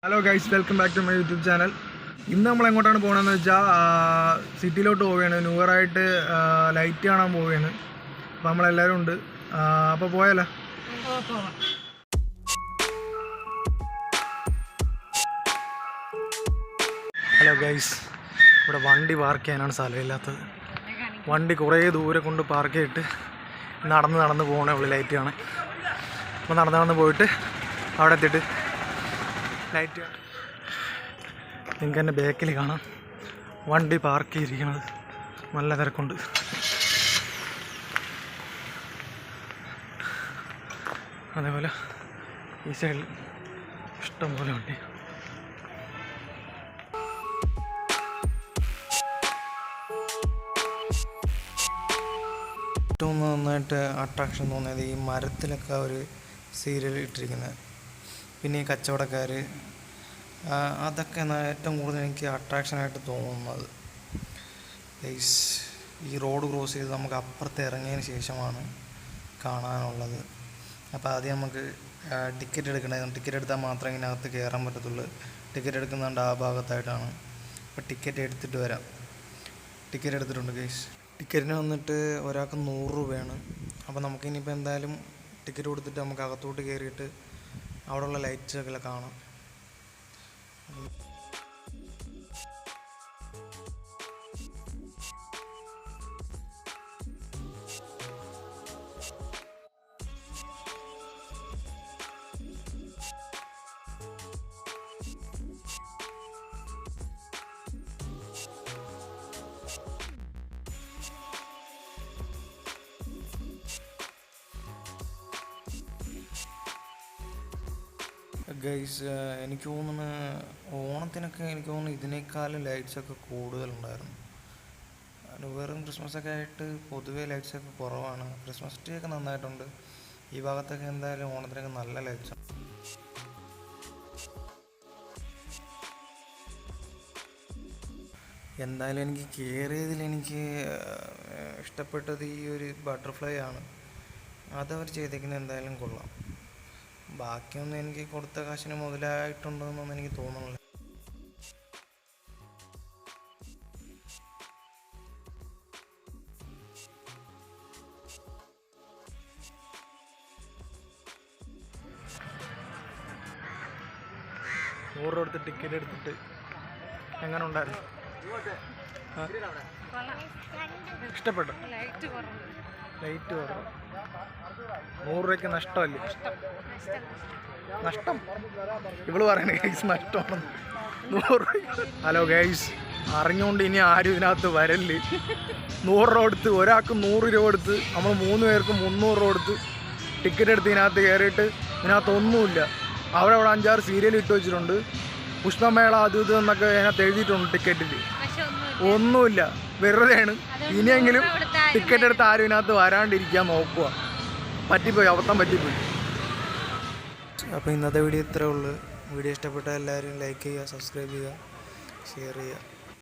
Hello guys, welcome back to my YouTube channel. ഇന്ന് നമ്മൾ എങ്ങോട്ടാണ് പോകണമെന്ന് വെച്ചാൽ സിറ്റിയിലോട്ട് പോവുകയാണ്. ന്യൂ ഇയർ ആയിട്ട് ലൈറ്റ് കാണാൻ പോവുകയാണ്. അപ്പോൾ നമ്മളെല്ലാവരും ഉണ്ട്. അപ്പോൾ പോയാലോ? ഹലോ ഗൈസ്, ഇവിടെ വണ്ടി പാർക്ക് ചെയ്യാനാണ് സ്ഥലമില്ലാത്തത്. വണ്ടി കുറേ ദൂരെ കൊണ്ട് പാർക്ക് ചെയ്തിട്ട് നടന്ന് പോകണേ ഉള്ളു ലൈറ്റ് കാണാൻ. അപ്പോൾ നടന്ന് പോയിട്ട് അവിടെ എത്തിയിട്ട് ലൈറ്റ് നിങ്ങൾക്ക് എൻ്റെ ബാക്കിൽ കാണാം വണ്ടി പാർക്ക് ചെയ്തിരിക്കുന്നത്. നല്ല തിരക്കുണ്ട്. അതേപോലെ ഈ സൈഡിൽ ഇഷ്ടം പോലെ വണ്ടി. ഏറ്റവും നന്നായിട്ട് അട്രാക്ഷൻ തോന്നിയത് ഈ മരത്തിലൊക്കെ ഒരു സീരിയൽ ഇട്ടിരിക്കുന്നത്, പിന്നെ ഈ കച്ചവടക്കാർ, അതൊക്കെ ഏറ്റവും കൂടുതൽ എനിക്ക് അട്രാക്ഷനായിട്ട് തോന്നുന്നത്. ഈ റോഡ് ക്രോസ് ചെയ്ത് നമുക്ക് അപ്പുറത്ത് ഇറങ്ങിയതിന് ശേഷമാണ് കാണാനുള്ളത്. അപ്പോൾ ആദ്യം നമുക്ക് ടിക്കറ്റ് എടുക്കണമായിരുന്നു. ടിക്കറ്റ് എടുത്താൽ മാത്രമേ ഇതിനകത്ത് കയറാൻ പറ്റത്തുള്ളൂ. ടിക്കറ്റ് എടുക്കുന്നുണ്ട് ആ ഭാഗത്തായിട്ടാണ്. അപ്പോൾ ടിക്കറ്റ് എടുത്തിട്ട് വരാം. ടിക്കറ്റ് എടുത്തിട്ടുണ്ട് ഗൈസ്. ടിക്കറ്റിന് വന്നിട്ട് ഒരാൾക്ക് 100 രൂപയാണ്. അപ്പോൾ നമുക്കിനിയിപ്പോൾ എന്തായാലും ടിക്കറ്റ് കൊടുത്തിട്ട് നമുക്ക് അകത്തോട്ട് കയറിയിട്ട് അവിടെയുള്ള ലൈറ്റ്സൊക്കെ കാണാം. ഗൈസ്, എനിക്ക് തോന്നുന്നു ഓണത്തിനൊക്കെ എനിക്ക് തോന്നുന്നു ഇതിനേക്കാളും ലൈറ്റ്സൊക്കെ കൂടുതലുണ്ടായിരുന്നു. വെറും ക്രിസ്മസൊക്കെ ആയിട്ട് പൊതുവേ ലൈറ്റ്സൊക്കെ കുറവാണ്. ക്രിസ്മസ് ട്രീ ഒക്കെ നന്നായിട്ടുണ്ട്. ഈ ഭാഗത്തൊക്കെ എന്തായാലും ഓണത്തിനൊക്കെ നല്ല ലൈറ്റ്സാണ്. എന്തായാലും എനിക്ക് കയറിയതിൽ എനിക്ക് ഇഷ്ടപ്പെട്ടത് ഈ ഒരു ബട്ടർഫ്ലൈ ആണ്. അതവർ ചെയ്തേക്കുന്നത് എന്തായാലും കൊള്ളാം. ബാക്കിയൊന്നും എനിക്ക് കൊടുത്ത കാശിന് മുതലായിട്ടുണ്ടോയെന്നൊന്നും എനിക്ക് തോന്നുന്നില്ല. ഓരോരുത്തർ ടിക്കറ്റ് എടുത്തിട്ട് എങ്ങനെ ഉണ്ടായിരുന്നു? ഇഷ്ടപ്പെട്ടു? ലൈറ്റ് കുറവ്. 100 രൂപയ്ക്ക് നഷ്ടമല്ലേ? നഷ്ടം ഇവള് പറയണ ഗൈസ്, നഷ്ടമാണ് 100 രൂപ. ഹലോ ഗൈസ്, അറിഞ്ഞുകൊണ്ട് ഇനി ആരും ഇതിനകത്ത് വരല്. 100 രൂപ കൊടുത്ത്, ഒരാൾക്ക് 100 രൂപ കൊടുത്ത്, നമ്മൾ 3 പേർക്ക് 300 രൂപ കൊടുത്ത് ടിക്കറ്റ് എടുത്ത് ഇതിനകത്ത് കയറിയിട്ട് ഇതിനകത്തൊന്നുമില്ല. അവിടെ 5-6 സീരിയൽ ഇട്ട് വെച്ചിട്ടുണ്ട്. പുഷ്പമേള അത് ഇത് എന്നൊക്കെ അതിനകത്ത് എഴുതിയിട്ടുണ്ട് ടിക്കറ്റിൽ. ഒന്നുമില്ല, വെറുതെയാണ്. ഇനിയെങ്കിലും ടിക്കറ്റ് എടുത്ത് ആരും ഇതിനകത്ത് വരാണ്ടിരിക്കാൻ നോക്കുക. പറ്റിപ്പോയി, അബദ്ധം പറ്റിപ്പോയി. അപ്പോൾ ഇന്നത്തെ വീഡിയോ ഇത്രേ ഉള്ളൂ. വീഡിയോ ഇഷ്ടപ്പെട്ടാൽ എല്ലാവരും ലൈക്ക് ചെയ്യുക, സബ്സ്ക്രൈബ് ചെയ്യുക, ഷെയർ ചെയ്യുക.